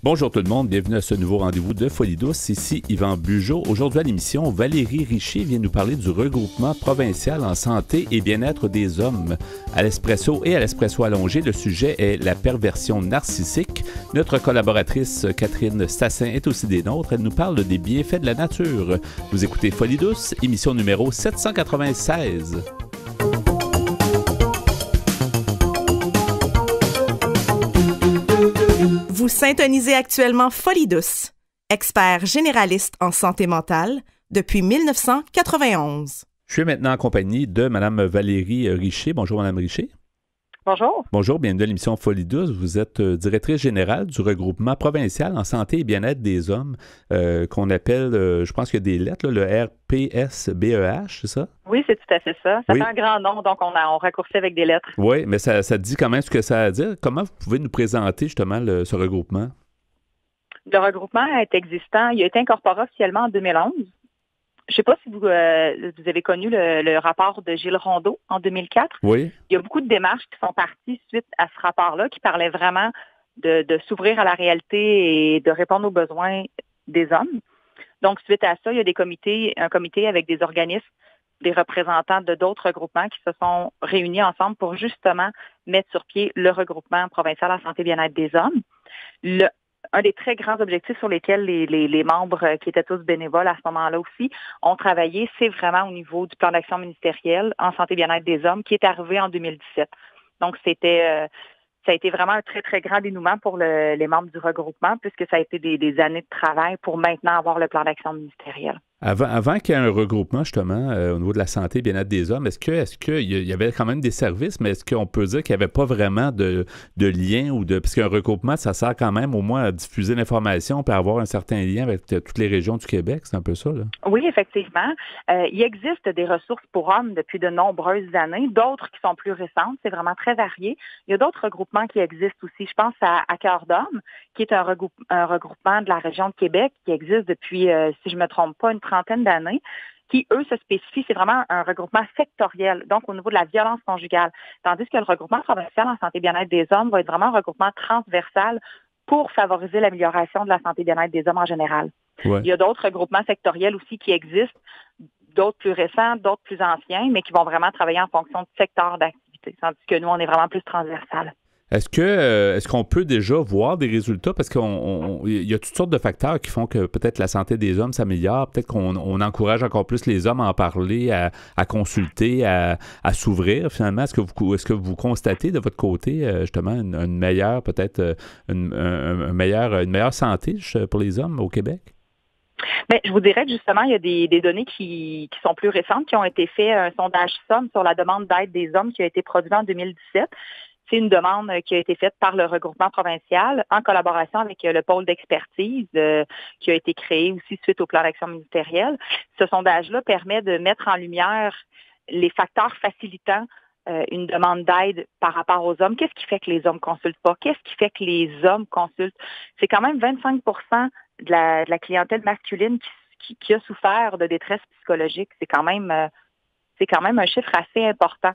Bonjour tout le monde, bienvenue à ce nouveau rendez-vous de Folie douce. Ici Yvan Bugeaud. Aujourd'hui à l'émission, Valérie Richer vient nous parler du regroupement provincial en santé et bien-être des hommes. À l'espresso et à l'espresso allongé, le sujet est la perversion narcissique. Notre collaboratrice Catherine Stassin est aussi des nôtres. Elle nous parle des bienfaits de la nature. Vous écoutez Folie douce, émission numéro 796. Vous syntonisez actuellement Folie douce, expert généraliste en santé mentale depuis 1991. Je suis maintenant en compagnie de Mme Valérie Richer. Bonjour, Mme Richer. Bonjour. Bonjour, bienvenue à l'émission Folie douce. Vous êtes directrice générale du regroupement provincial en santé et bien-être des hommes, qu'on appelle, je pense qu'il y a des lettres, là, le RPSBEH, c'est ça? Oui, c'est tout à fait ça. Ça Oui. fait un grand nom, donc on raccourcit avec des lettres. Oui, mais ça dit quand même ce que ça a à dire. Comment vous pouvez nous présenter justement ce regroupement? Le regroupement est existant. Il a été incorporé officiellement en 2011. Je ne sais pas si vous avez connu le rapport de Gilles Rondeau en 2004. Oui. Il y a beaucoup de démarches qui sont parties suite à ce rapport-là qui parlait vraiment de s'ouvrir à la réalité et de répondre aux besoins des hommes. Donc, suite à ça, il y a un comité avec des organismes, des représentants de d'autres regroupements qui se sont réunis ensemble pour justement mettre sur pied le regroupement provincial en santé et bien-être des hommes. Un des très grands objectifs sur lesquels les membres qui étaient tous bénévoles à ce moment-là aussi ont travaillé, c'est vraiment au niveau du plan d'action ministériel en santé et bien-être des hommes qui est arrivé en 2017. Donc, ça a été vraiment un très, très grand dénouement pour les membres du regroupement puisque ça a été des années de travail pour maintenant avoir le plan d'action ministériel. Avant qu'il y ait un regroupement, justement, au niveau de la santé et bien-être des hommes, est-ce qu'il y avait quand même des services, mais est-ce qu'on peut dire qu'il n'y avait pas vraiment de lien parce qu'un regroupement, ça sert quand même au moins à diffuser l'information et à avoir un certain lien avec toutes les régions du Québec, c'est un peu ça, là? Oui, effectivement. Il existe des ressources pour hommes depuis de nombreuses années, d'autres qui sont plus récentes, c'est vraiment très varié. Il y a d'autres regroupements qui existent aussi. Je pense à Cœur d'Homme, qui est un regroupement de la région de Québec qui existe depuis, si je ne me trompe pas, une trentaine d'années, qui, eux, se spécifient, c'est vraiment un regroupement sectoriel, donc au niveau de la violence conjugale. Tandis que le regroupement provincial en santé et bien-être des hommes va être vraiment un regroupement transversal pour favoriser l'amélioration de la santé et bien-être des hommes en général. Ouais. Il y a d'autres regroupements sectoriels aussi qui existent, d'autres plus récents, d'autres plus anciens, mais qui vont vraiment travailler en fonction du secteur d'activité, tandis que nous, on est vraiment plus transversal. Est-ce qu'on peut déjà voir des résultats? Parce qu'il y a toutes sortes de facteurs qui font que peut-être la santé des hommes s'améliore, peut-être qu'on encourage encore plus les hommes à en parler, à consulter, à s'ouvrir finalement. Est-ce que vous constatez de votre côté justement une meilleure, peut-être une meilleure santé pour les hommes au Québec? Bien, je vous dirais que justement, il y a des données qui sont plus récentes, qui ont été faites, un sondage SOM sur la demande d'aide des hommes qui a été produit en 2017. C'est une demande qui a été faite par le regroupement provincial en collaboration avec le pôle d'expertise qui a été créé aussi suite au plan d'action ministériel. Ce sondage-là permet de mettre en lumière les facteurs facilitant une demande d'aide par rapport aux hommes. Qu'est-ce qui fait que les hommes consultent pas? Qu'est-ce qui fait que les hommes consultent? C'est quand même 25 de la clientèle masculine qui a souffert de détresse psychologique. C'est quand même un chiffre assez important.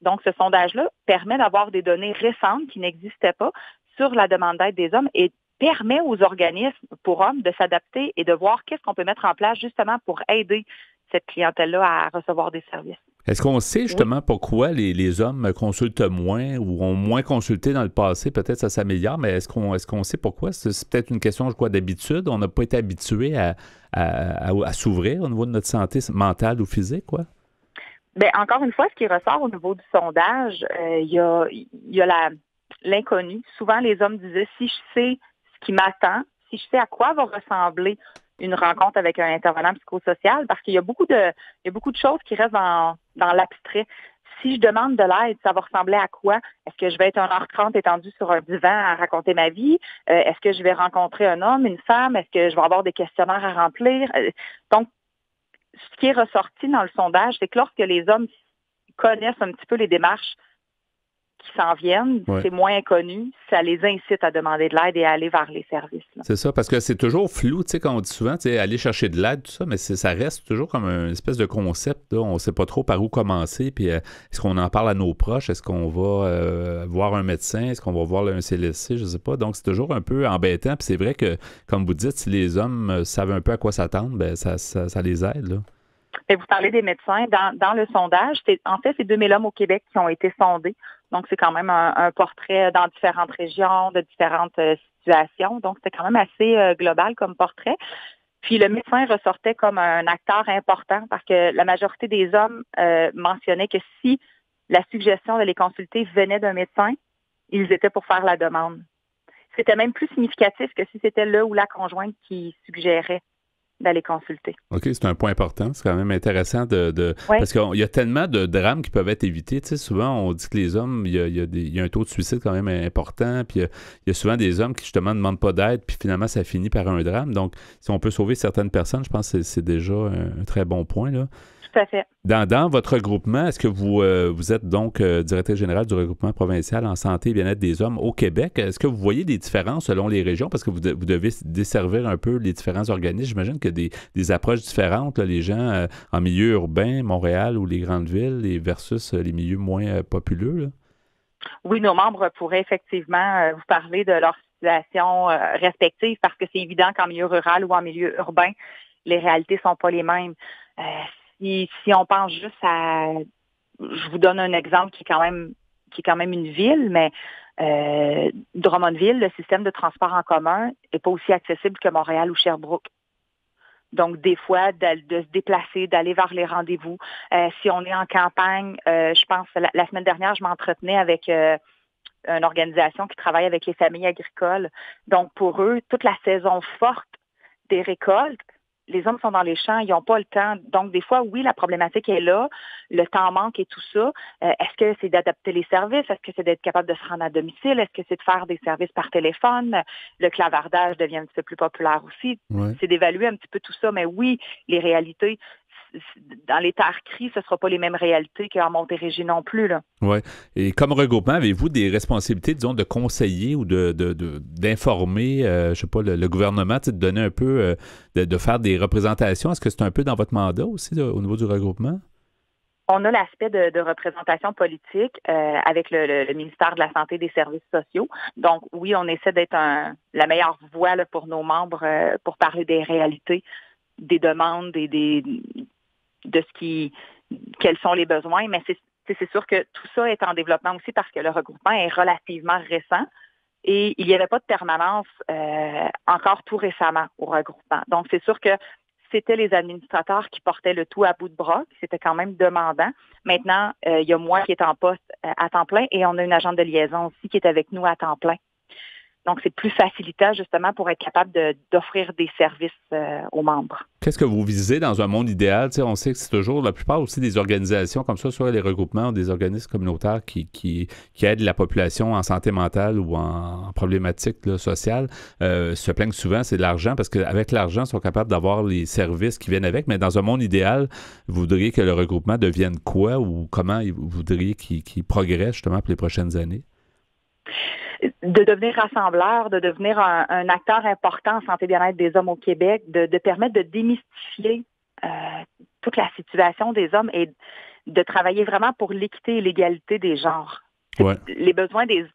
Donc, ce sondage-là permet d'avoir des données récentes qui n'existaient pas sur la demande d'aide des hommes et permet aux organismes pour hommes de s'adapter et de voir qu'est-ce qu'on peut mettre en place justement pour aider cette clientèle-là à recevoir des services. Est-ce qu'on sait justement pourquoi les hommes consultent moins ou ont moins consulté dans le passé? Peut-être ça s'améliore, mais est-ce qu'on sait pourquoi? C'est peut-être une question, je crois, d'habitude. On n'a pas été habitué à s'ouvrir au niveau de notre santé mentale ou physique, quoi? Bien, encore une fois, ce qui ressort au niveau du sondage, il y a l'inconnu. Souvent, les hommes disaient, si je sais ce qui m'attend, si je sais à quoi va ressembler une rencontre avec un intervenant psychosocial, parce qu'il y a beaucoup de choses qui restent dans l'abstrait. Si je demande de l'aide, ça va ressembler à quoi? Est-ce que je vais être 1h30 étendue sur un divan à raconter ma vie? Est-ce que je vais rencontrer un homme, une femme? Est-ce que je vais avoir des questionnaires à remplir? Donc, ce qui est ressorti dans le sondage, c'est que lorsque les hommes connaissent un petit peu les démarches qui s'en viennent, c'est moins connu, ça les incite à demander de l'aide et à aller vers les services. Là. C'est ça, parce que c'est toujours flou, tu sais, quand on dit souvent, tu sais, aller chercher de l'aide, tout ça, mais ça reste toujours comme une espèce de concept, là. On ne sait pas trop par où commencer, puis est-ce qu'on en parle à nos proches, est-ce qu'on va voir un médecin, est-ce qu'on va voir un CLSC, je ne sais pas, donc c'est toujours un peu embêtant, puis c'est vrai que, comme vous dites, si les hommes savent un peu à quoi s'attendre, ben ça les aide, là. Et vous parlez des médecins. Dans le sondage, en fait, c'est 2000 hommes au Québec qui ont été sondés. Donc, c'est quand même un portrait dans différentes régions, de différentes situations. Donc, c'est quand même assez global comme portrait. Puis, le médecin ressortait comme un acteur important parce que la majorité des hommes mentionnaient que si la suggestion de les consulter venait d'un médecin, ils étaient pour faire la demande. C'était même plus significatif que si c'était le ou la conjointe qui suggérait d'aller consulter. OK, c'est un point important. C'est quand même intéressant parce qu'il y a tellement de drames qui peuvent être évités. Tu sais, souvent, on dit que les hommes, il y a un taux de suicide quand même important, puis il y a souvent des hommes qui, justement, ne demandent pas d'aide, puis finalement, ça finit par un drame. Donc, si on peut sauver certaines personnes, je pense que c'est déjà un très bon point, là. Tout à fait. Dans votre regroupement, est-ce que vous êtes donc directrice générale du regroupement provincial en santé et bien-être des hommes au Québec? Est-ce que vous voyez des différences selon les régions? Parce que vous devez desservir un peu les différents organismes. J'imagine qu'il y a des approches différentes, là, les gens en milieu urbain, Montréal ou les grandes villes, versus les milieux moins populeux, là. Oui, nos membres pourraient effectivement vous parler de leur situation respective parce que c'est évident qu'en milieu rural ou en milieu urbain, les réalités sont pas les mêmes. Si on pense juste à, je vous donne un exemple qui est quand même une ville, mais Drummondville, le système de transport en commun n'est pas aussi accessible que Montréal ou Sherbrooke. Donc, des fois, de se déplacer, d'aller vers les rendez-vous. Si on est en campagne, je pense, la semaine dernière, je m'entretenais avec une organisation qui travaille avec les familles agricoles. Donc, pour eux, toute la saison forte des récoltes, les hommes sont dans les champs, ils n'ont pas le temps. Donc, des fois, oui, la problématique est là, le temps manque et tout ça. Est-ce que c'est d'adapter les services? Est-ce que c'est d'être capable de se rendre à domicile? Est-ce que c'est de faire des services par téléphone? Le clavardage devient un petit peu plus populaire aussi. Ouais. C'est d'évaluer un petit peu tout ça. Mais oui, les réalités, dans les terres crises, ce ne sera pas les mêmes réalités qu'en Montérégie non plus, là. Oui. Et comme regroupement, avez-vous des responsabilités, disons, de conseiller ou d'informer, je sais pas, le gouvernement, de donner un peu, de faire des représentations? Est-ce que c'est un peu dans votre mandat aussi, là, au niveau du regroupement? On a l'aspect de représentation politique avec le ministère de la Santé et des Services sociaux. Donc, oui, on essaie d'être la meilleure voix là, pour nos membres pour parler des réalités, des demandes, de quels sont les besoins, mais c'est sûr que tout ça est en développement aussi parce que le regroupement est relativement récent et il n'y avait pas de permanence encore tout récemment au regroupement. Donc, c'est sûr que c'était les administrateurs qui portaient le tout à bout de bras, c'était quand même demandant. Maintenant, il y a moi qui est en poste à temps plein et on a une agente de liaison aussi qui est avec nous à temps plein. Donc, c'est plus facilitant, justement, pour être capable d'offrir des services aux membres. Qu'est-ce que vous visez dans un monde idéal? T'sais, on sait que c'est toujours, la plupart aussi des organisations comme ça, soit les regroupements ou des organismes communautaires qui aident la population en santé mentale ou en problématiques là, sociales, se plaignent souvent, c'est de l'argent, parce qu'avec l'argent, ils sont capables d'avoir les services qui viennent avec. Mais dans un monde idéal, vous voudriez que le regroupement devienne quoi ou comment vous voudriez qu'il progresse, justement, pour les prochaines années? De devenir rassembleur, de devenir un acteur important en santé et bien-être des hommes au Québec, de permettre de démystifier toute la situation des hommes et de travailler vraiment pour l'équité et l'égalité des genres. Ouais. Les besoins des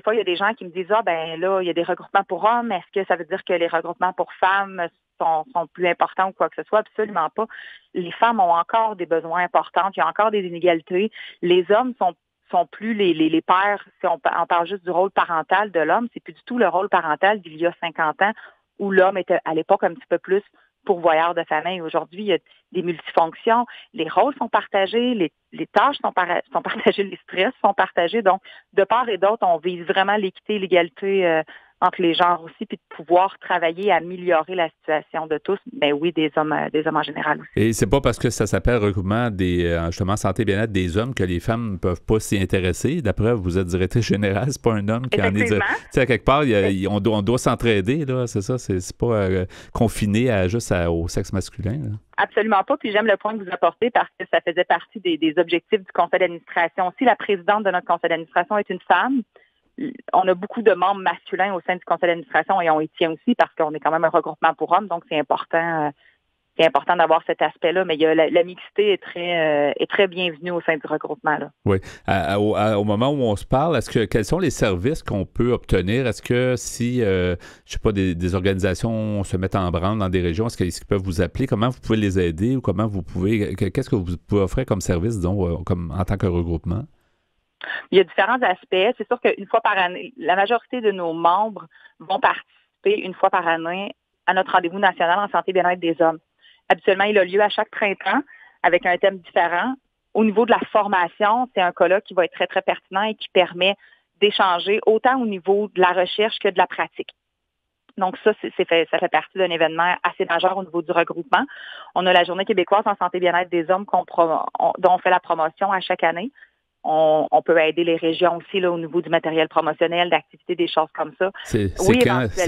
fois, il y a des gens qui me disent, ben là, il y a des regroupements pour hommes, est-ce que ça veut dire que les regroupements pour femmes sont plus importants ou quoi que ce soit? Absolument pas. Les femmes ont encore des besoins importants, il y a encore des inégalités. Les hommes sont plus les pères, si on parle juste du rôle parental de l'homme, c'est plus du tout le rôle parental d'il y a 50 ans où l'homme était à l'époque un petit peu plus pourvoyeur de famille. Aujourd'hui, il y a des multifonctions, les rôles sont partagés, les tâches sont partagées, les stress sont partagés. Donc, de part et d'autre, on vise vraiment l'équité et l'égalité entre les genres aussi, puis de pouvoir travailler à améliorer la situation de tous, ben oui, des hommes en général aussi. Et c'est pas parce que ça s'appelle regroupement des justement santé et bien-être des hommes que les femmes ne peuvent pas s'y intéresser. D'après vous êtes directrice générale, c'est pas un homme qui en est. Tu sais, à quelque part, on doit s'entraider, là, c'est ça, c'est pas confiné au sexe masculin. Là. Absolument pas. Puis j'aime le point que vous apportez parce que ça faisait partie des objectifs du conseil d'administration. Si la présidente de notre conseil d'administration est une femme, on a beaucoup de membres masculins au sein du conseil d'administration et on y tient aussi parce qu'on est quand même un regroupement pour hommes, donc c'est important d'avoir cet aspect-là, mais il y a la mixité est très bienvenue au sein du regroupement. Là. Oui. Au moment où on se parle, quels sont les services qu'on peut obtenir? Est-ce que si, je sais pas, des organisations se mettent en branle dans des régions, est-ce qu'ils peuvent vous appeler? Comment vous pouvez les aider ou qu'est-ce que vous pouvez offrir comme service, disons, comme en tant que regroupement? Il y a différents aspects. C'est sûr qu'une fois par année, la majorité de nos membres vont participer une fois par année à notre rendez-vous national en santé et bien-être des hommes. Habituellement, il a lieu à chaque printemps avec un thème différent. Au niveau de la formation, c'est un colloque qui va être très, très pertinent et qui permet d'échanger autant au niveau de la recherche que de la pratique. Donc ça fait partie d'un événement assez majeur au niveau du regroupement. On a la Journée québécoise en santé et bien-être des hommes dont on fait la promotion à chaque année. On peut aider les régions aussi là, au niveau du matériel promotionnel, d'activités, des choses comme ça. C'est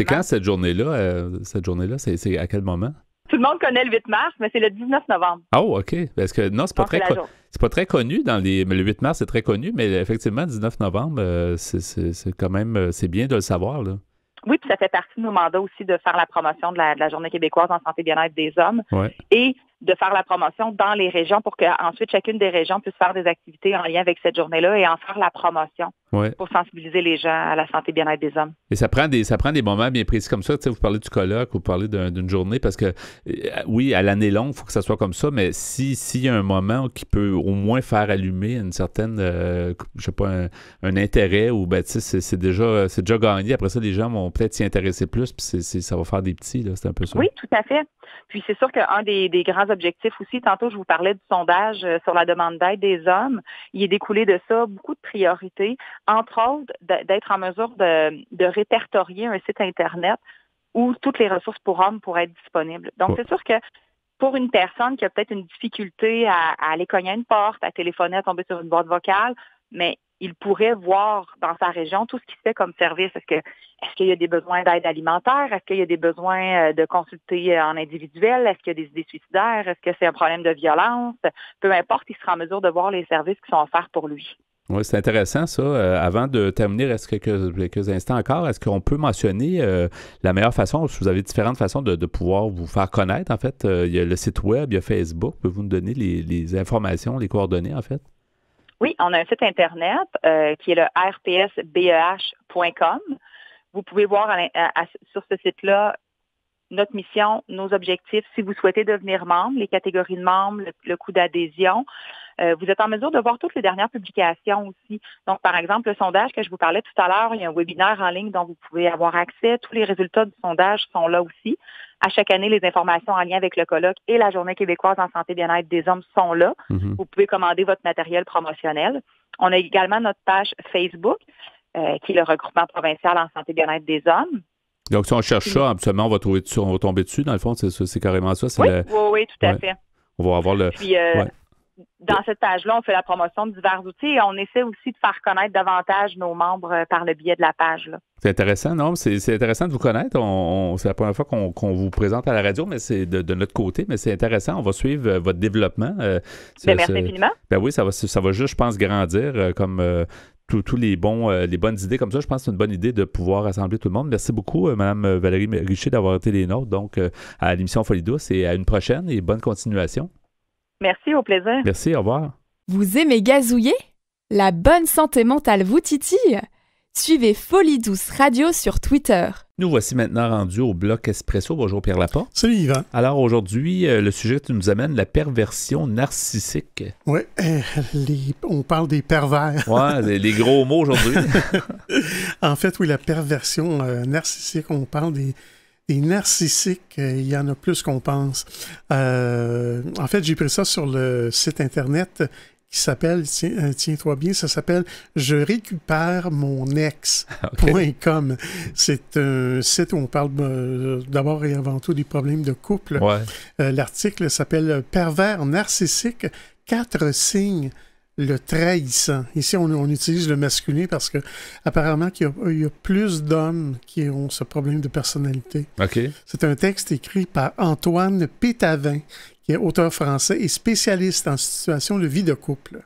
quand cette journée-là? Cette journée-là, c'est à quel moment? Tout le monde connaît le 8 mars, mais c'est le 19 novembre. Oh, OK. Parce que non, c'est pas très connu mais le 8 mars, c'est très connu, mais effectivement, le 19 novembre, c'est quand même c'est bien de le savoir, là. Oui, puis ça fait partie de nos mandats aussi de faire la promotion de la Journée québécoise en santé et bien-être des hommes. Ouais. Et de faire la promotion dans les régions pour qu'ensuite chacune des régions puisse faire des activités en lien avec cette journée-là et en faire la promotion pour sensibiliser les gens à la santé et bien-être des hommes. Et ça prend des moments bien précis comme ça. Tu sais, vous parlez du colloque, vous parlez d'une journée parce que, oui, à l'année longue, il faut que ça soit comme ça, mais s'il y a un moment qui peut au moins faire allumer une certaine, je sais pas, un intérêt ou, ben, tu sais, c'est déjà gagné. Après ça, les gens vont peut-être s'y intéresser plus, puis ça va faire des petits, là. C'est un peu ça. Oui, tout à fait. Puis c'est sûr qu'un des grands objectifs aussi, tantôt je vous parlais du sondage sur la demande d'aide des hommes, il est découlé de ça beaucoup de priorités, entre autres d'être en mesure de répertorier un site Internet où toutes les ressources pour hommes pourraient être disponibles. Donc c'est sûr que pour une personne qui a peut-être une difficulté à aller cogner à une porte, à téléphoner, à tomber sur une boîte vocale, mais il pourrait voir dans sa région tout ce qui se fait comme service. Est-ce qu'il y a des besoins d'aide alimentaire? Est-ce qu'il y a des besoins de consulter en individuel? Est-ce qu'il y a des idées suicidaires? Est-ce que c'est un problème de violence? Peu importe, il sera en mesure de voir les services qui sont offerts pour lui. Oui, c'est intéressant ça. Avant de terminer, reste quelques instants encore, est-ce qu'on peut mentionner la meilleure façon, parce que vous avez différentes façons de pouvoir vous faire connaître, en fait. Il y a le site web, il y a Facebook. Pouvez-vous nous donner les informations, les coordonnées, en fait? Oui, on a un site Internet qui est le rpsbeh.com. Vous pouvez voir sur ce site-là notre mission, nos objectifs. Si vous souhaitez devenir membre, les catégories de membres, le coût d'adhésion. Vous êtes en mesure de voir toutes les dernières publications aussi. Donc, par exemple, le sondage que je vous parlais tout à l'heure, il y a un webinaire en ligne dont vous pouvez avoir accès. Tous les résultats du sondage sont là aussi. À chaque année, les informations en lien avec le colloque et la Journée québécoise en santé et bien-être des hommes sont là. Mm-hmm. Vous pouvez commander votre matériel promotionnel. On a également notre page Facebook, qui est le regroupement provincial en santé et bien-être des hommes. Donc, si on cherche ça, absolument, on va tomber dessus. Dans le fond, c'est carrément ça. Oui, tout à fait. On va avoir le... Puis, dans cette page-là, on fait la promotion de divers outils et on essaie aussi de faire connaître davantage nos membres par le biais de la page. Là. C'est intéressant, non? C'est intéressant de vous connaître. C'est la première fois qu'on vous présente à la radio, mais c'est de notre côté, mais c'est intéressant. On va suivre votre développement. Merci infiniment. Ben oui, ça va juste, je pense, grandir comme... tous les bonnes idées comme ça. Je pense que c'est une bonne idée de pouvoir rassembler tout le monde. Merci beaucoup, Mme Valérie Richer, d'avoir été les nôtres donc, à l'émission Folie douce et à une prochaine et bonne continuation. Merci, au plaisir. Merci, au revoir. Vous aimez gazouiller? La bonne santé mentale vous titille? Suivez Folie douce radio sur Twitter. Nous voici maintenant rendus au bloc Espresso. Bonjour Pierre Laporte. Salut Yvan. Alors aujourd'hui, le sujet que tu nous amènes, la perversion narcissique. Oui, on parle des pervers. Oui, les gros mots aujourd'hui. En fait, oui, la perversion narcissique, on parle des narcissiques, il y en a plus qu'on pense. En fait, j'ai pris ça sur le site internet qui s'appelle, tiens-toi bien, ça s'appelle « Je récupère mon ex.com ». C'est un site où on parle d'abord et avant tout des problèmes de couple. Ouais. L'article s'appelle « Pervers narcissique, 4 signes le trahissant ». Ici, on utilise le masculin parce que apparemment qu'il y a plus d'hommes qui ont ce problème de personnalité. Okay. C'est un texte écrit par Antoine Pétavin, qui est auteur français et spécialiste en situation de vie de couple.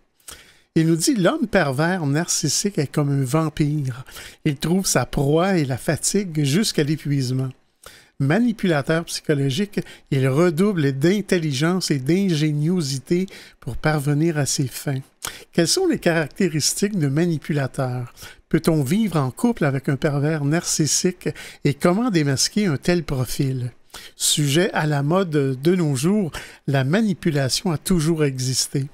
Il nous dit « L'homme pervers narcissique est comme un vampire. Il trouve sa proie et la fatigue jusqu'à l'épuisement. Manipulateur psychologique, il redouble d'intelligence et d'ingéniosité pour parvenir à ses fins. Quelles sont les caractéristiques de manipulateur? Peut-on vivre en couple avec un pervers narcissique et comment démasquer un tel profil? » Sujet à la mode de nos jours, la manipulation a toujours existé.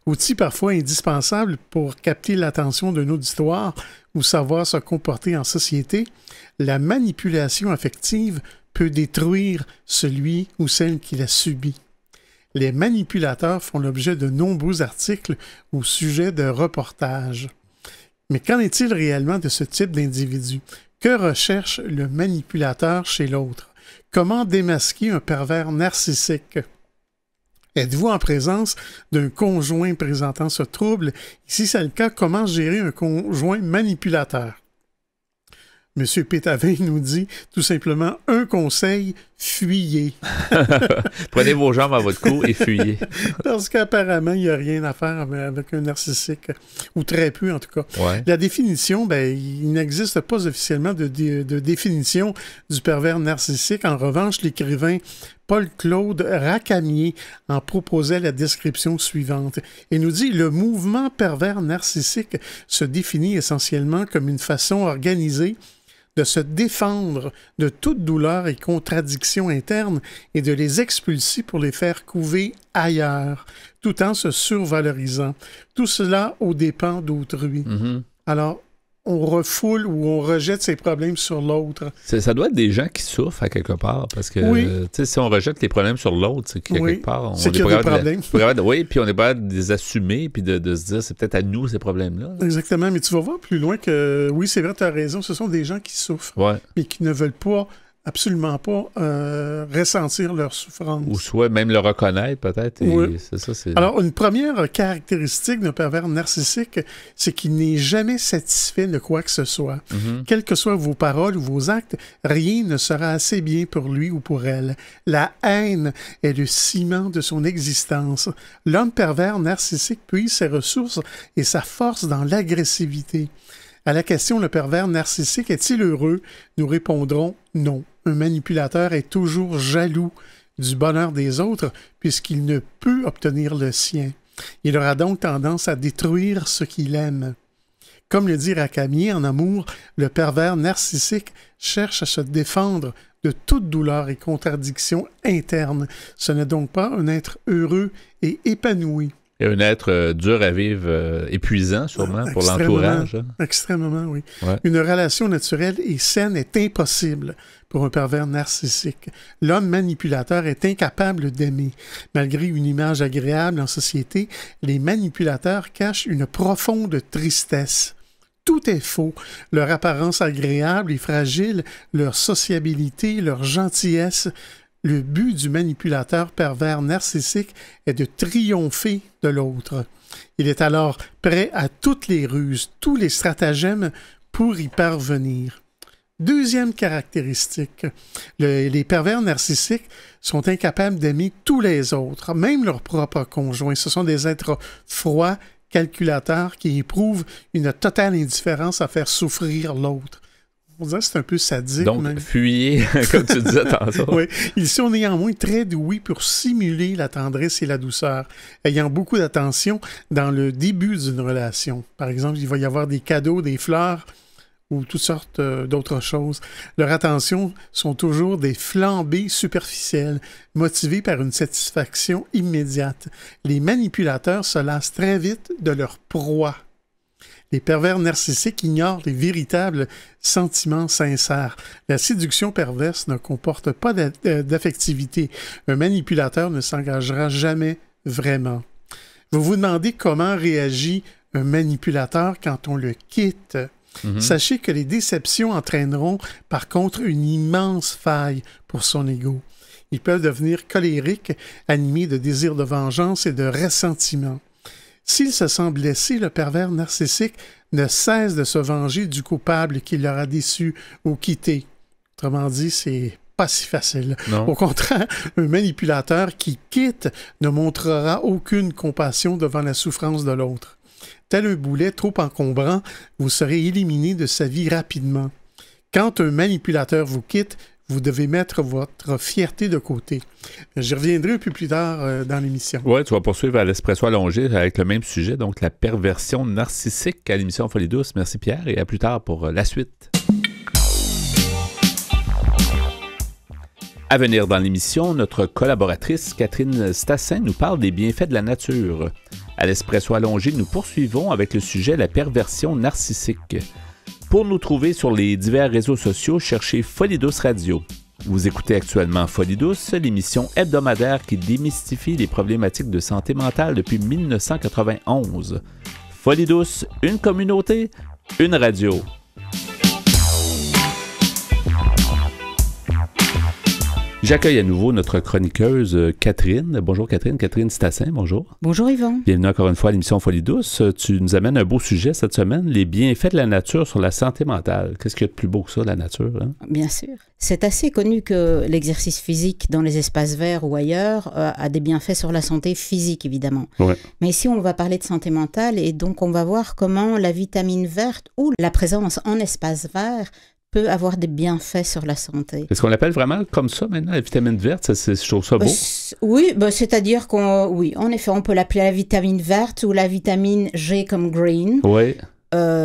Outil parfois indispensable pour capter l'attention d'un auditoire ou savoir se comporter en société, la manipulation affective peut détruire celui ou celle qui l'a subi. Les manipulateurs font l'objet de nombreux articles ou sujets de reportages. Mais qu'en est-il réellement de ce type d'individu? Que recherche le manipulateur chez l'autre? Comment démasquer un pervers narcissique? Êtes-vous en présence d'un conjoint présentant ce trouble? Si c'est le cas, comment gérer un conjoint manipulateur? Monsieur Pétavin nous dit tout simplement un conseil, fuyez. Prenez vos jambes à votre cou et fuyez. Parce qu'apparemment, il n'y a rien à faire avec un narcissique, ou très peu en tout cas. Ouais. La définition, il n'existe pas officiellement de définition du pervers narcissique. En revanche, l'écrivain Paul-Claude Racamier en proposait la description suivante. Il nous dit « Le mouvement pervers narcissique se définit essentiellement comme une façon organisée de se défendre de toute douleur et contradiction interne et de les expulser pour les faire couver ailleurs, tout en se survalorisant. Tout cela aux dépens d'autrui. Mm-hmm. » Alors, on refoule ou on rejette ses problèmes sur l'autre. Ça doit être des gens qui souffrent à quelque part, parce que si on rejette les problèmes sur l'autre, c'est qu'à quelque part, on c'est qu'il y a des problèmes. Oui, puis on est pas de les assumer, puis de se dire, c'est peut-être à nous ces problèmes-là. Exactement, mais tu vas voir plus loin que, oui, c'est vrai, tu as raison, ce sont des gens qui souffrent, mais qui ne veulent pas, absolument pas, ressentir leur souffrance. Ou soit même le reconnaître, peut-être. C'est ça, c'est... Alors, une première caractéristique d'un pervers narcissique, c'est qu'il n'est jamais satisfait de quoi que ce soit. Mm-hmm. Quelles que soient vos paroles ou vos actes, rien ne sera assez bien pour lui ou pour elle. La haine est le ciment de son existence. L'homme pervers narcissique puise ses ressources et sa force dans l'agressivité. À la question « Le pervers narcissique est-il heureux ?» nous répondrons non. Un manipulateur est toujours jaloux du bonheur des autres puisqu'il ne peut obtenir le sien. Il aura donc tendance à détruire ce qu'il aime. Comme le dit Racamier en amour, le pervers narcissique cherche à se défendre de toute douleur et contradiction interne. Ce n'est donc pas un être heureux et épanoui. Et un être dur à vivre, épuisant sûrement pour l'entourage. Hein? Extrêmement, oui. Ouais. Une relation naturelle et saine est impossible pour un pervers narcissique. L'homme manipulateur est incapable d'aimer. Malgré une image agréable en société, les manipulateurs cachent une profonde tristesse. Tout est faux. Leur apparence agréable est fragile, leur sociabilité, leur gentillesse. Le but du manipulateur pervers narcissique est de triompher de l'autre. Il est alors prêt à toutes les ruses, tous les stratagèmes pour y parvenir. Deuxième caractéristique, les pervers narcissiques sont incapables d'aimer tous les autres, même leur propre conjoint. Ce sont des êtres froids, calculateurs, qui éprouvent une totale indifférence à faire souffrir l'autre. On dirait que c'est un peu sadique. Donc, même. Fuyez, comme tu disais tantôt. Oui. Ils sont néanmoins très doués pour simuler la tendresse et la douceur, ayant beaucoup d'attention dans le début d'une relation. Par exemple, il va y avoir des cadeaux, des fleurs ou toutes sortes d'autres choses. Leur attention sont toujours des flambées superficielles, motivées par une satisfaction immédiate. Les manipulateurs se lassent très vite de leur proie. Les pervers narcissiques ignorent les véritables sentiments sincères. La séduction perverse ne comporte pas d'affectivité. Un manipulateur ne s'engagera jamais vraiment. Vous vous demandez comment réagit un manipulateur quand on le quitte. Sachez que les déceptions entraîneront par contre une immense faille pour son ego. Ils peuvent devenir colériques, animés de désirs de vengeance et de ressentiment. S'il se sent blessé, le pervers narcissique ne cesse de se venger du coupable qui l'aura déçu ou quitté. Autrement dit, c'est pas si facile. Non. Au contraire, un manipulateur qui quitte ne montrera aucune compassion devant la souffrance de l'autre. Tel un boulet trop encombrant, vous serez éliminé de sa vie rapidement. Quand un manipulateur vous quitte, vous devez mettre votre fierté de côté. J'y reviendrai un peu plus tard dans l'émission. Oui, tu vas poursuivre à l'Espresso allongé avec le même sujet, donc la perversion narcissique à l'émission Folie douce. Merci Pierre et à plus tard pour la suite. À venir dans l'émission, notre collaboratrice Catherine Stassin nous parle des bienfaits de la nature. À l'Espresso allongé, nous poursuivons avec le sujet la perversion narcissique. Pour nous trouver sur les divers réseaux sociaux, cherchez Folie douce Radio. Vous écoutez actuellement Folie douce, l'émission hebdomadaire qui démystifie les problématiques de santé mentale depuis 1991. Folie douce, une communauté, une radio. J'accueille à nouveau notre chroniqueuse Catherine. Bonjour Catherine, Catherine Stassin, bonjour. Bonjour Yvan. Bienvenue encore une fois à l'émission Folie douce. Tu nous amènes un beau sujet cette semaine, les bienfaits de la nature sur la santé mentale. Qu'est-ce qu'il y a de plus beau que ça, la nature? Hein? Bien sûr. C'est assez connu que l'exercice physique dans les espaces verts ou ailleurs a des bienfaits sur la santé physique, évidemment. Ouais. Mais ici, on va parler de santé mentale et donc on va voir comment la vitamine verte ou la présence en espace vert peut avoir des bienfaits sur la santé. Est-ce qu'on l'appelle vraiment comme ça maintenant, la vitamine verte? Je trouve ça beau. Oui, c'est-à-dire oui, en effet, on peut l'appeler la vitamine verte ou la vitamine G comme green. Oui.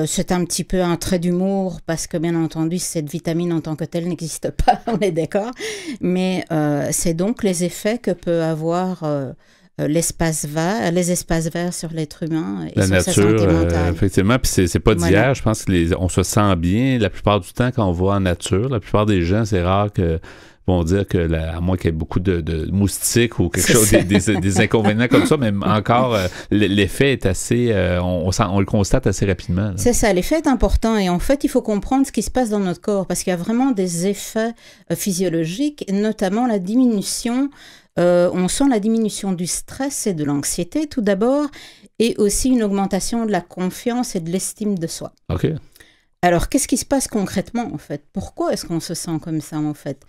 C'est un petit peu un trait d'humour parce que, bien entendu, cette vitamine en tant que telle n'existe pas, on est d'accord. Mais c'est donc les effets que peut avoir les espaces verts sur l'être humain et la sur nature, sa santé mentale. Effectivement, puis c'est pas d'hier, Voilà. je pense qu'on se sent bien la plupart du temps quand on va en nature. La plupart des gens, c'est rare que vont dire que, à moins qu'il y ait beaucoup de moustiques ou quelque chose, des inconvénients comme ça, mais encore, l'effet est assez, on le constate assez rapidement. Là. C'est ça, l'effet est important et en fait, il faut comprendre ce qui se passe dans notre corps parce qu'il y a vraiment des effets physiologiques, notamment la diminution. On sent la diminution du stress et de l'anxiété tout d'abord, et aussi une augmentation de la confiance et de l'estime de soi. OK. Alors, qu'est-ce qui se passe concrètement en fait? Pourquoi est-ce qu'on se sent comme ça en fait?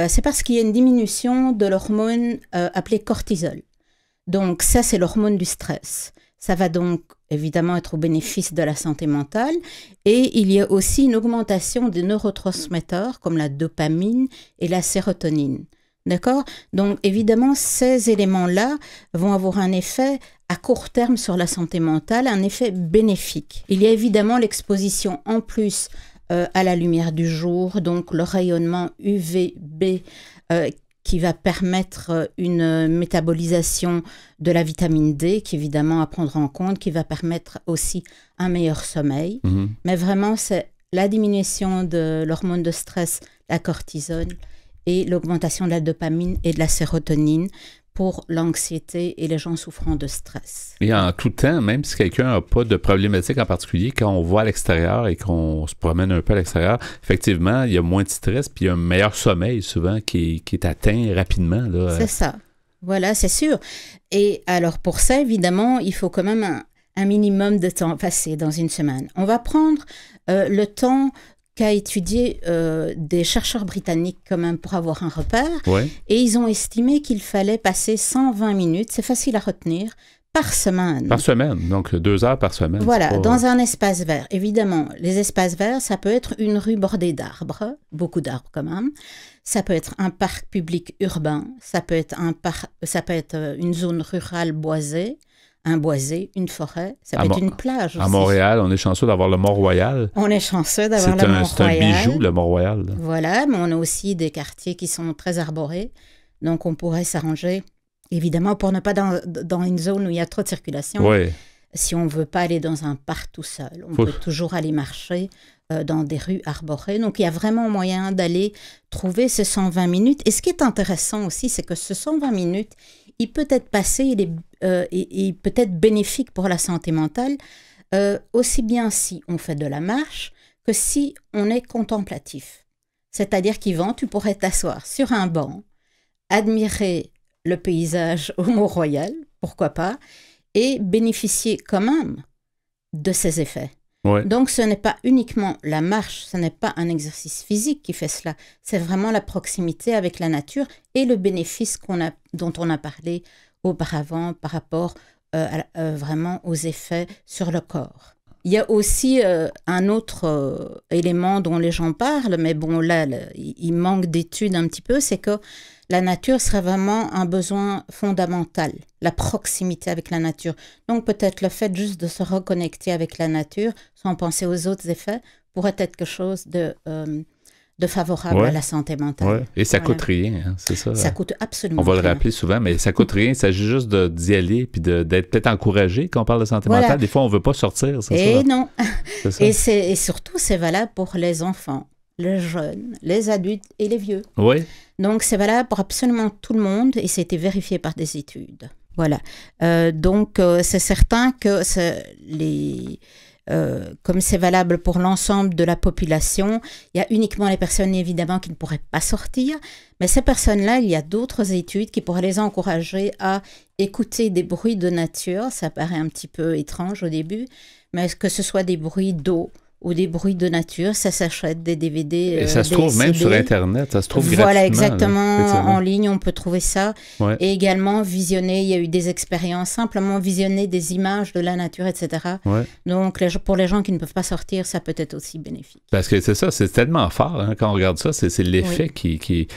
C'est parce qu'il y a une diminution de l'hormone appelée cortisol. Donc ça, c'est l'hormone du stress. Ça va donc évidemment être au bénéfice de la santé mentale. Et il y a aussi une augmentation des neurotransmetteurs comme la dopamine et la sérotonine. D'accord? Donc, évidemment, ces éléments-là vont avoir un effet à court terme sur la santé mentale, un effet bénéfique. Il y a évidemment l'exposition en plus à la lumière du jour, donc le rayonnement UVB qui va permettre une métabolisation de la vitamine D, qui évidemment à prendre en compte, qui va permettre aussi un meilleur sommeil. Mm-hmm. Mais vraiment, c'est la diminution de l'hormone de stress, la cortisol, et l'augmentation de la dopamine et de la sérotonine pour l'anxiété et les gens souffrant de stress. Et en tout temps, même si quelqu'un n'a pas de problématique en particulier, quand on va à l'extérieur et qu'on se promène un peu à l'extérieur, effectivement, il y a moins de stress puis il y a un meilleur sommeil souvent qui est atteint rapidement. Là. C'est ça. Voilà, c'est sûr. Et alors pour ça, évidemment, il faut quand même un minimum de temps passé dans une semaine. On va prendre le temps qu'a étudié des chercheurs britanniques quand même pour avoir un repère. Ouais. Et ils ont estimé qu'il fallait passer 120 minutes, c'est facile à retenir, par semaine. Par semaine, donc 2 heures par semaine. Voilà, dans un espace vert. Évidemment, les espaces verts, ça peut être une rue bordée d'arbres, beaucoup d'arbres quand même. Ça peut être un parc public urbain, ça peut être une zone rurale boisée. Un boisé, une forêt, ça peut être une plage aussi. À Montréal, on est chanceux d'avoir le Mont-Royal. On est chanceux d'avoir le Mont-Royal. C'est un bijou, le Mont-Royal. Là. Voilà, mais on a aussi des quartiers qui sont très arborés. Donc, on pourrait s'arranger, évidemment, pour ne pas dans une zone où il y a trop de circulation. Oui. Si on ne veut pas aller dans un parc tout seul, on peut toujours aller marcher dans des rues arborées. Donc, il y a vraiment moyen d'aller trouver ces 120 minutes. Et ce qui est intéressant aussi, c'est que ce 120 minutes, il peut être passé, il peut être bénéfique pour la santé mentale, aussi bien si on fait de la marche que si on est contemplatif. C'est-à-dire qu'Yvan, tu pourrais t'asseoir sur un banc, admirer le paysage au Mont-Royal, pourquoi pas, et bénéficier quand même de ses effets. Ouais. Donc, ce n'est pas uniquement la marche, ce n'est pas un exercice physique qui fait cela, c'est vraiment la proximité avec la nature et le bénéfice dont on a parlé auparavant par rapport vraiment aux effets sur le corps. Il y a aussi un autre élément dont les gens parlent, mais bon, là, il manque d'études un petit peu, c'est que la nature serait vraiment un besoin fondamental, la proximité avec la nature. Donc peut-être le fait juste de se reconnecter avec la nature, sans penser aux autres effets, pourrait être quelque chose de favorable à la santé mentale. Ouais. Et ça coûte rien, hein, c'est ça. Ça coûte absolument rien. On va rien. le rappeler souvent, mais ça coûte rien. Il s'agit juste d'y aller puis d'être peut-être encouragé quand on parle de santé mentale. Des fois, on ne veut pas sortir, c'est ça? Et non. C'est ça. Et surtout, c'est valable pour les enfants, les jeunes, les adultes et les vieux. Oui. Donc, c'est valable pour absolument tout le monde et c'était vérifié par des études. Voilà. Donc, c'est certain que comme c'est valable pour l'ensemble de la population, il y a uniquement les personnes, évidemment, qui ne pourraient pas sortir. Mais ces personnes-là, il y a d'autres études qui pourraient les encourager à écouter des bruits de nature. Ça paraît un petit peu étrange au début, mais que ce soit des bruits d'eau ou des bruits de nature, ça s'achète des DVD. Et ça se trouve même sur Internet, ça se trouve gratuitement. Voilà, exactement, en ligne, on peut trouver ça. Ouais. Et également visionner, il y a eu des expériences, simplement visionner des images de la nature, etc. Ouais. Donc, pour les gens qui ne peuvent pas sortir, ça peut être aussi bénéfique. Parce que c'est ça, c'est tellement fort, hein, quand on regarde ça, c'est l'effet qui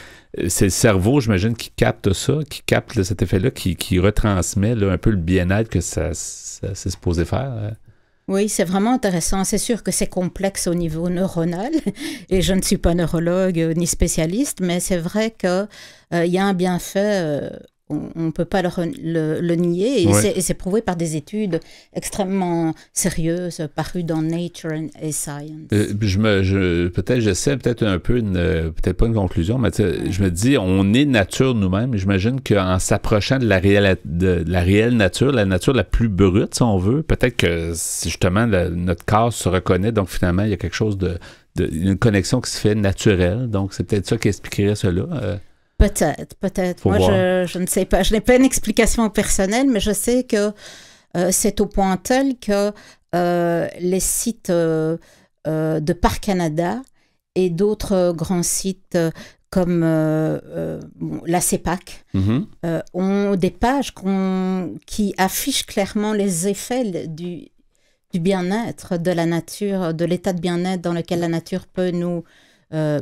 c'est le cerveau, j'imagine, qui capte ça, qui capte cet effet-là, qui retransmet là, un peu le bien-être que ça c'est supposé faire. Oui, c'est vraiment intéressant. C'est sûr que c'est complexe au niveau neuronal et je ne suis pas neurologue ni spécialiste, mais c'est vrai qu'il y a un bienfait, on ne peut pas le nier et c'est prouvé par des études extrêmement sérieuses parues dans Nature et Science. Peut-être j'essaie un peu peut-être pas une conclusion, mais je me dis, on est nature nous-mêmes. J'imagine qu'en s'approchant de la réelle nature, la nature la plus brute, si on veut, peut-être que justement notre corps se reconnaît, donc finalement il y a quelque chose une connexion qui se fait naturelle. Donc c'est peut-être ça qui expliquerait cela. Peut-être. Moi, je ne sais pas. Je n'ai pas une explication personnelle, mais je sais que c'est au point tel que les sites de Parc Canada et d'autres grands sites comme la CEPAC ont des pages qui affichent clairement les effets du bien-être de la nature, de l'état de bien-être dans lequel la nature peut nous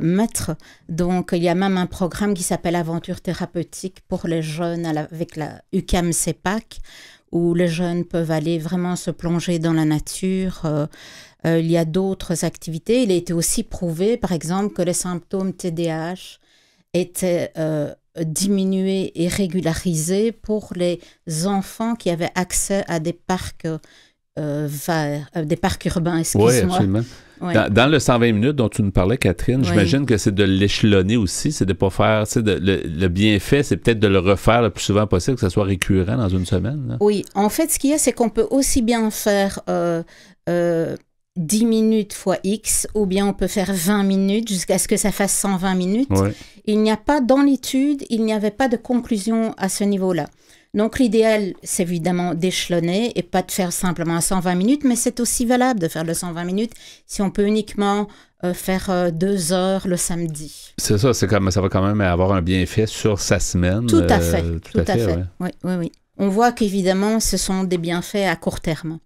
mettre. Donc, il y a même un programme qui s'appelle Aventure thérapeutique pour les jeunes avec la UQAM CEPAC, où les jeunes peuvent aller vraiment se plonger dans la nature. Il y a d'autres activités. Il a été aussi prouvé, par exemple, que les symptômes TDAH étaient diminués et régularisés pour les enfants qui avaient accès à des parcs des parcs urbains, excuse-moi. Oui, absolument. Ouais. Dans le 120 minutes dont tu nous parlais, Catherine, j'imagine que c'est de l'échelonner aussi, c'est de ne pas faire, le bienfait, c'est peut-être de le refaire le plus souvent possible, que ça soit récurrent dans une semaine. Là. Oui, en fait, ce qu'il y a, c'est qu'on peut aussi bien faire 10 minutes fois X, ou bien on peut faire 20 minutes jusqu'à ce que ça fasse 120 minutes. Ouais. Il n'y a pas, dans l'étude, il n'y avait pas de conclusion à ce niveau-là. Donc, l'idéal, c'est évidemment d'échelonner et pas de faire simplement 120 minutes, mais c'est aussi valable de faire le 120 minutes si on peut uniquement faire 2 heures le samedi. C'est ça, ça va quand même avoir un bienfait sur sa semaine. Tout à fait, tout à fait. Ouais. Oui. On voit qu'évidemment, ce sont des bienfaits à court terme.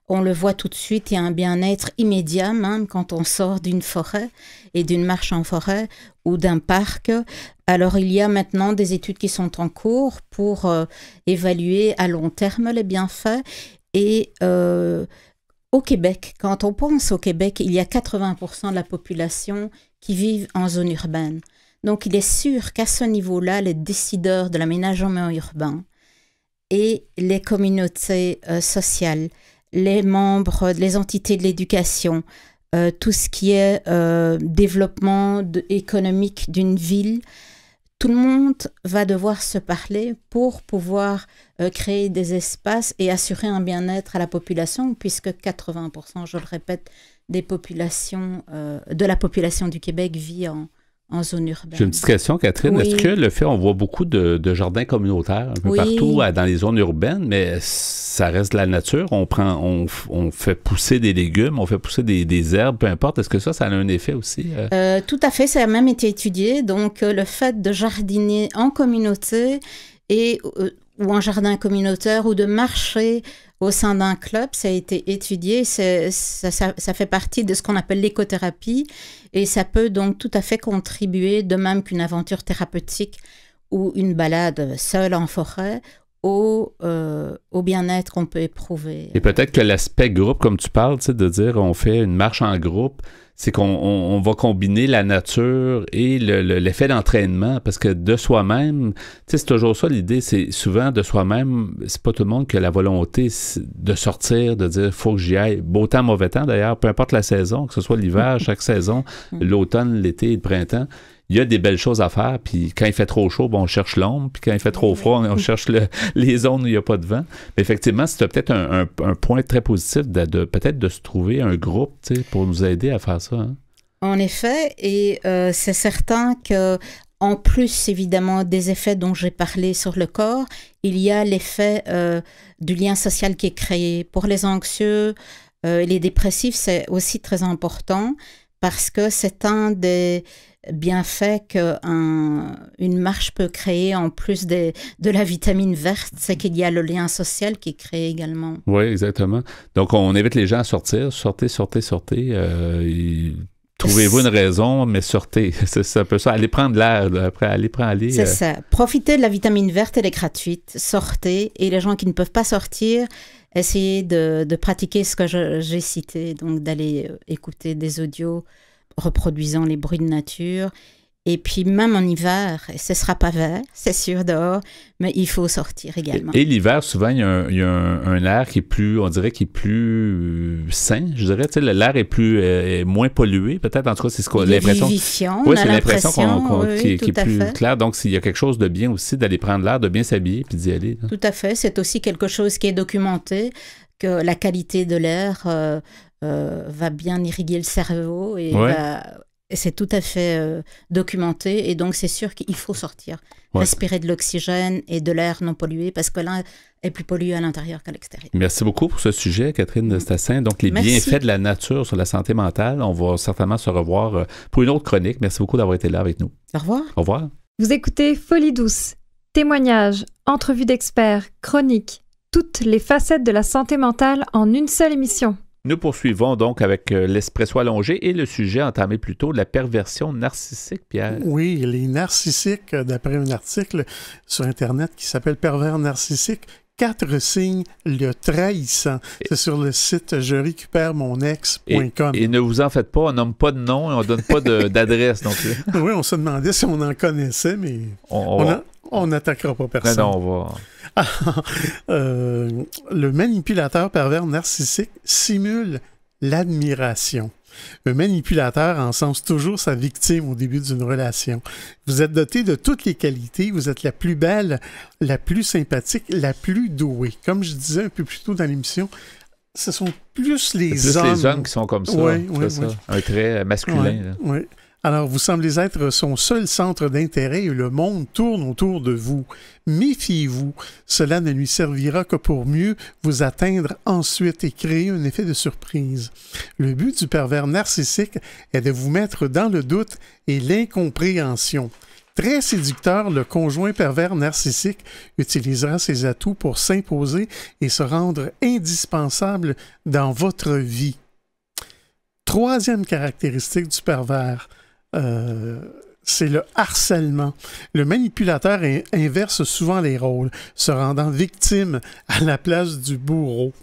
On le voit tout de suite, il y a un bien-être immédiat, même quand on sort d'une forêt et d'une marche en forêt ou d'un parc. Alors, il y a maintenant des études qui sont en cours pour évaluer à long terme les bienfaits. Et au Québec, quand on pense au Québec, il y a 80% de la population qui vivent en zone urbaine. Donc, il est sûr qu'à ce niveau-là, les décideurs de l'aménagement urbain et les communautés sociales, les membres, les entités de l'éducation, tout ce qui est développement économique d'une ville, tout le monde va devoir se parler pour pouvoir créer des espaces et assurer un bien-être à la population, puisque 80%, je le répète, de la population du Québec vit en zone urbaine. J'ai une petite question, Catherine. Oui. Est-ce que on voit beaucoup de jardins communautaires un peu partout dans les zones urbaines, mais ça reste de la nature? On fait pousser des légumes, on fait pousser des herbes, peu importe. Est-ce que ça a un effet aussi? Tout à fait, ça a même été étudié. Donc, le fait de jardiner en communauté ou en jardin communautaire ou de marcher au sein d'un club, ça a été étudié. Ça fait partie de ce qu'on appelle l'écothérapie et ça peut donc tout à fait contribuer, de même qu'une aventure thérapeutique ou une balade seule en forêt, au bien-être qu'on peut éprouver. Et peut-être que l'aspect groupe, comme tu parles, de dire on fait une marche en groupe, c'est qu'on va combiner la nature et l'effet d'entraînement, parce que de soi-même, c'est toujours ça l'idée, c'est souvent de soi-même, c'est pas tout le monde qui a la volonté de sortir, de dire faut que j'y aille, beau temps, mauvais temps d'ailleurs, peu importe la saison, que ce soit l'hiver, chaque saison, l'automne, l'été et le printemps. Il y a des belles choses à faire, puis quand il fait trop chaud, on cherche l'ombre, puis quand il fait trop froid, on cherche les zones où il n'y a pas de vent. Mais effectivement, c'est peut-être un point très positif peut-être de se trouver un groupe pour nous aider à faire ça. Hein? En effet, et c'est certain que en plus, évidemment, des effets dont j'ai parlé sur le corps, il y a l'effet du lien social qui est créé. Pour les anxieux, les dépressifs, c'est aussi très important parce que c'est un des bienfaits qu'une marche peut créer en plus de la vitamine verte, c'est qu'il y a le lien social qui est créé également. Oui, exactement. Donc, on invite les gens à sortir. Sortez. Trouvez-vous une raison, mais sortez. C'est un peu ça. Allez prendre l'air. Après, allez. C'est ça. Profitez de la vitamine verte, elle est gratuite. Sortez. Et les gens qui ne peuvent pas sortir, essayez de pratiquer ce que j'ai cité. Donc, d'aller écouter des audios reproduisant les bruits de nature. Et puis, même en hiver, ce ne sera pas vert, c'est sûr, dehors, mais il faut sortir également. Et l'hiver, souvent, il y a un air qui est plus, on dirait, qui est plus sain, je dirais. Tu sais, l'air est moins pollué, peut-être. En tout cas, c'est l'impression. Vivifiant, oui, c'est l'impression qui est plus fait. claire. Donc, il y a quelque chose de bien aussi d'aller prendre l'air, de bien s'habiller puis d'y aller. Là. Tout à fait. C'est aussi quelque chose qui est documenté, que la qualité de l'air va bien irriguer le cerveau et c'est tout à fait documenté. Et donc, c'est sûr qu'il faut sortir, respirer de l'oxygène et de l'air non pollué parce que l'un est plus pollué à l'intérieur qu'à l'extérieur. Merci beaucoup pour ce sujet, Catherine Stassin. Donc, les bienfaits de la nature sur la santé mentale. On va certainement se revoir pour une autre chronique. Merci beaucoup d'avoir été là avec nous. Au revoir. Au revoir. Vous écoutez Folie douce. Témoignages, entrevues d'experts, chroniques, toutes les facettes de la santé mentale en une seule émission. Nous poursuivons donc avec l'espresso allongé et le sujet entamé plus tôt, la perversion narcissique, Pierre. Oui, les narcissiques, d'après un article sur Internet qui s'appelle « Pervers narcissique, 4 signes le trahissant ». C'est sur le site je-récupère-mon-ex.com. Et ne vous en faites pas, on nomme pas de nom et on donne pas d'adresse. Donc... Oui, on se demandait si on en connaissait, mais on n'attaquera pas personne. Non, on va... le manipulateur pervers narcissique simule l'admiration. Un manipulateur encense toujours sa victime au début d'une relation. Vous êtes doté de toutes les qualités, vous êtes la plus belle, la plus sympathique, la plus douée. Comme je disais un peu plus tôt dans l'émission, ce sont plus les hommes. Les hommes qui sont comme ça. Oui. Un trait masculin. Oui. Alors, vous semblez être son seul centre d'intérêt et le monde tourne autour de vous. Méfiez-vous, cela ne lui servira que pour mieux vous atteindre ensuite et créer un effet de surprise. Le but du pervers narcissique est de vous mettre dans le doute et l'incompréhension. Très séducteur, le conjoint pervers narcissique utilisera ses atouts pour s'imposer et se rendre indispensable dans votre vie. Troisième caractéristique du pervers, c'est le harcèlement. Le manipulateur inverse souvent les rôles, se rendant victime à la place du bourreau.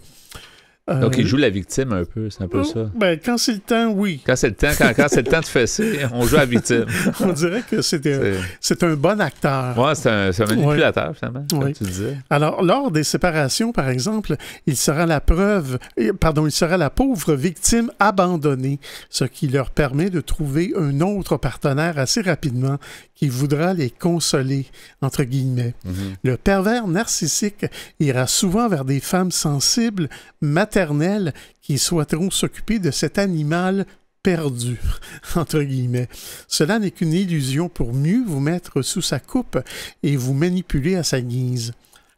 Donc, il joue la victime un peu, c'est un peu ça. Ben, quand c'est le temps, oui. Quand c'est le temps de fesser, on joue la victime. On dirait que c'est un bon acteur. Oui, c'est un manipulateur, finalement, comme tu disais. Alors, lors des séparations, par exemple, il sera la pauvre victime abandonnée, ce qui leur permet de trouver un autre partenaire assez rapidement qui voudra les consoler, entre guillemets. Le pervers narcissique ira souvent vers des femmes sensibles, maternelles, qui souhaiteront s'occuper de cet animal perdu, entre guillemets. Cela n'est qu'une illusion pour mieux vous mettre sous sa coupe et vous manipuler à sa guise.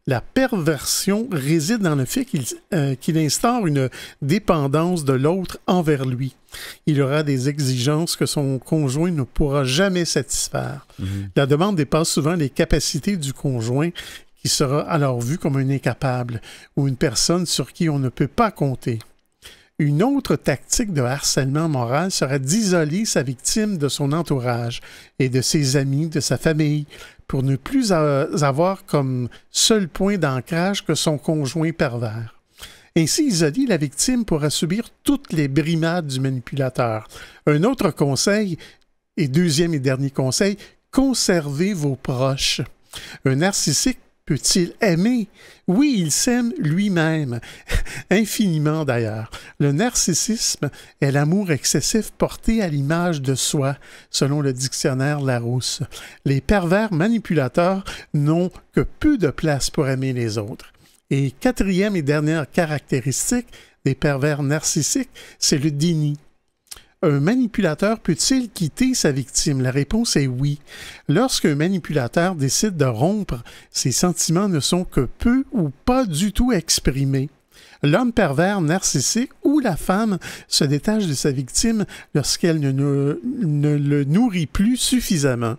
La perversion réside dans le fait qu'il instaure une dépendance de l'autre envers lui. Il aura des exigences que son conjoint ne pourra jamais satisfaire. La demande dépasse souvent les capacités du conjoint, qui sera alors vu comme un incapable ou une personne sur qui on ne peut pas compter. Une autre tactique de harcèlement moral sera d'isoler sa victime de son entourage et de ses amis, de sa famille, pour ne plus avoir comme seul point d'ancrage que son conjoint pervers. Ainsi isolée, la victime pourra subir toutes les brimades du manipulateur. Un autre conseil, et deuxième et dernier conseil, conservez vos proches. Un narcissique peut-il aimer? Oui, il s'aime lui-même, infiniment d'ailleurs. Le narcissisme est l'amour excessif porté à l'image de soi, selon le dictionnaire Larousse. Les pervers manipulateurs n'ont que peu de place pour aimer les autres. Et quatrième et dernière caractéristique des pervers narcissiques, c'est le déni. Un manipulateur peut-il quitter sa victime? La réponse est oui. Lorsqu'un manipulateur décide de rompre, ses sentiments ne sont que peu ou pas du tout exprimés. L'homme pervers narcissique ou la femme se détache de sa victime lorsqu'elle ne le nourrit plus suffisamment.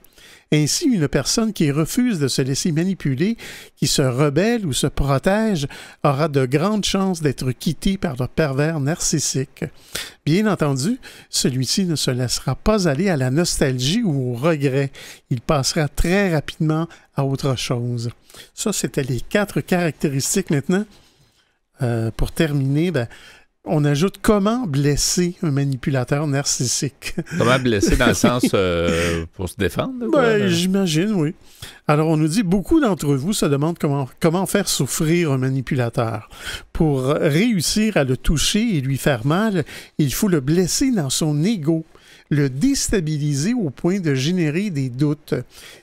Ainsi, une personne qui refuse de se laisser manipuler, qui se rebelle ou se protège, aura de grandes chances d'être quittée par le pervers narcissique. Bien entendu, celui-ci ne se laissera pas aller à la nostalgie ou au regret. Il passera très rapidement à autre chose. Ça, c'était les 4 caractéristiques maintenant. Pour terminer, on ajoute comment blesser un manipulateur narcissique. Comment blesser dans le sens pour se défendre? J'imagine, oui. Alors, on nous dit, beaucoup d'entre vous se demandent comment faire souffrir un manipulateur. Pour réussir à le toucher et lui faire mal, il faut le blesser dans son ego, le déstabiliser au point de générer des doutes.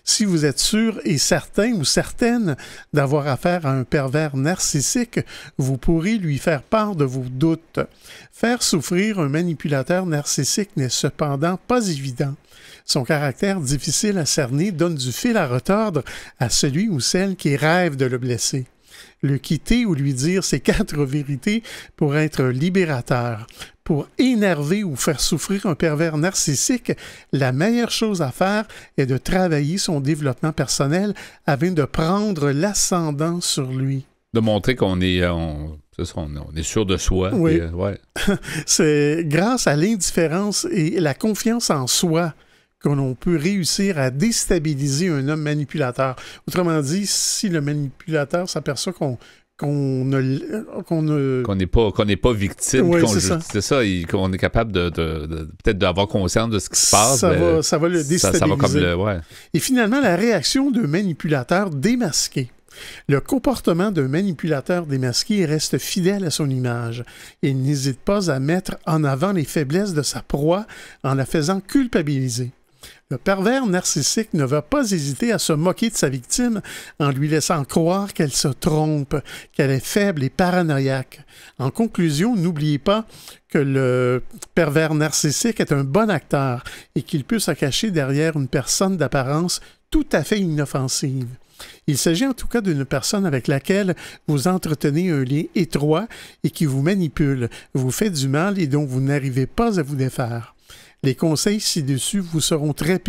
Si vous êtes sûr et certain ou certaine d'avoir affaire à un pervers narcissique, vous pourrez lui faire part de vos doutes. Faire souffrir un manipulateur narcissique n'est cependant pas évident. Son caractère difficile à cerner donne du fil à retordre à celui ou celle qui rêve de le blesser. Le quitter ou lui dire ses 4 vérités pourrait être libérateur. Pour énerver ou faire souffrir un pervers narcissique, la meilleure chose à faire est de travailler son développement personnel afin de prendre l'ascendant sur lui. De montrer qu'on est, on est sûr de soi. Oui. Puis, C'est grâce à l'indifférence et la confiance en soi qu'on peut réussir à déstabiliser un homme manipulateur. Autrement dit, si le manipulateur s'aperçoit qu'on n'est pas victime, oui, c'est ça, qu'on est capable de peut-être d'avoir conscience de ce qui se passe. Ça va le déstabiliser. Ça va comme Et finalement, la réaction d'un manipulateur démasqué. Le comportement d'un manipulateur démasqué reste fidèle à son image. Il n'hésite pas à mettre en avant les faiblesses de sa proie en la faisant culpabiliser. Le pervers narcissique ne va pas hésiter à se moquer de sa victime en lui laissant croire qu'elle se trompe, qu'elle est faible et paranoïaque. En conclusion, n'oubliez pas que le pervers narcissique est un bon acteur et qu'il peut se cacher derrière une personne d'apparence tout à fait inoffensive. Il s'agit en tout cas d'une personne avec laquelle vous entretenez un lien étroit et qui vous manipule, vous fait du mal et dont vous n'arrivez pas à vous défaire. Les conseils ci-dessus vous seront très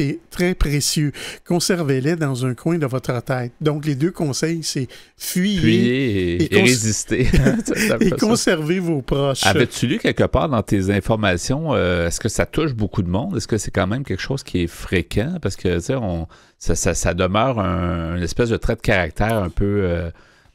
précieux. Conservez-les dans un coin de votre tête. Donc, les 2 conseils, c'est fuyez et résister. Et conservez vos proches. Avais-tu lu quelque part dans tes informations, est-ce que ça touche beaucoup de monde? Est-ce que c'est quand même quelque chose qui est fréquent? Parce que, tu sais, ça demeure une espèce de trait de caractère un peu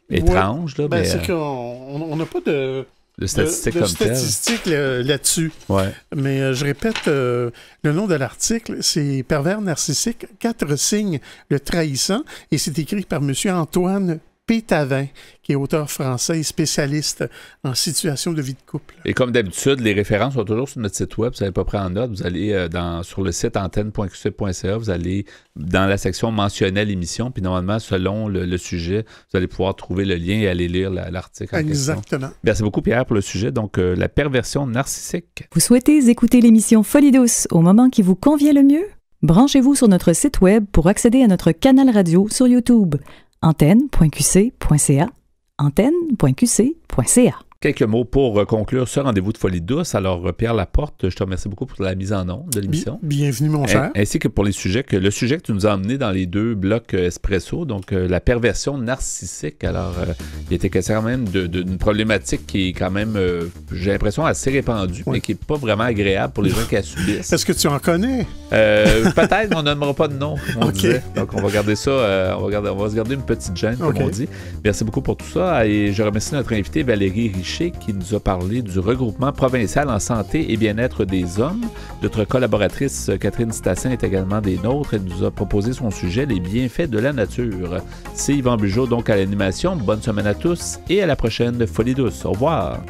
étrange. Là, c'est qu'on n'a pas de... de statistiques comme tel. Statistiques là-dessus. Ouais. Mais je répète, le nom de l'article, c'est « Pervers narcissique, 4 signes le trahissant » et c'est écrit par M. Antoine Pétavin, qui est auteur français et spécialiste en situation de vie de couple. Et comme d'habitude, les références sont toujours sur notre site web. Vous n'avez pas pris en note. Vous allez sur le site antenne.qc.ca, vous allez dans la section mentionner l'émission, puis normalement, selon le sujet, vous allez pouvoir trouver le lien et aller lire l'article en Exactement. question. Merci beaucoup, Pierre, pour le sujet. Donc, la perversion narcissique. Vous souhaitez écouter l'émission Folie douce au moment qui vous convient le mieux? Branchez-vous sur notre site web pour accéder à notre canal radio sur YouTube. antenne.qc.ca, antenne.qc.ca. Quelques mots pour conclure ce rendez-vous de Folie douce. Alors, Pierre Laporte, je te remercie beaucoup pour la mise en onde de l'émission. Bienvenue, mon cher. Ainsi que pour le sujet que tu nous as amené dans les 2 blocs espresso, donc la perversion narcissique. Alors, il était question quand même d'une problématique qui est quand même, j'ai l'impression, assez répandue, mais qui n'est pas vraiment agréable pour les gens qui la subissent. Est-ce que tu en connais? Peut-être, mais on nommera pas de nom, comme on disait. Donc, on va garder ça, on va se garder une petite gêne, comme on dit. Merci beaucoup pour tout ça. Et je remercie notre invité Valérie Richer, qui nous a parlé du regroupement provincial en santé et bien-être des hommes. Notre collaboratrice Catherine Stassin est également des nôtres. Elle nous a proposé son sujet, les bienfaits de la nature. C'est Yvan Bugeaud, donc à l'animation. Bonne semaine à tous et à la prochaine Folie douce. Au revoir.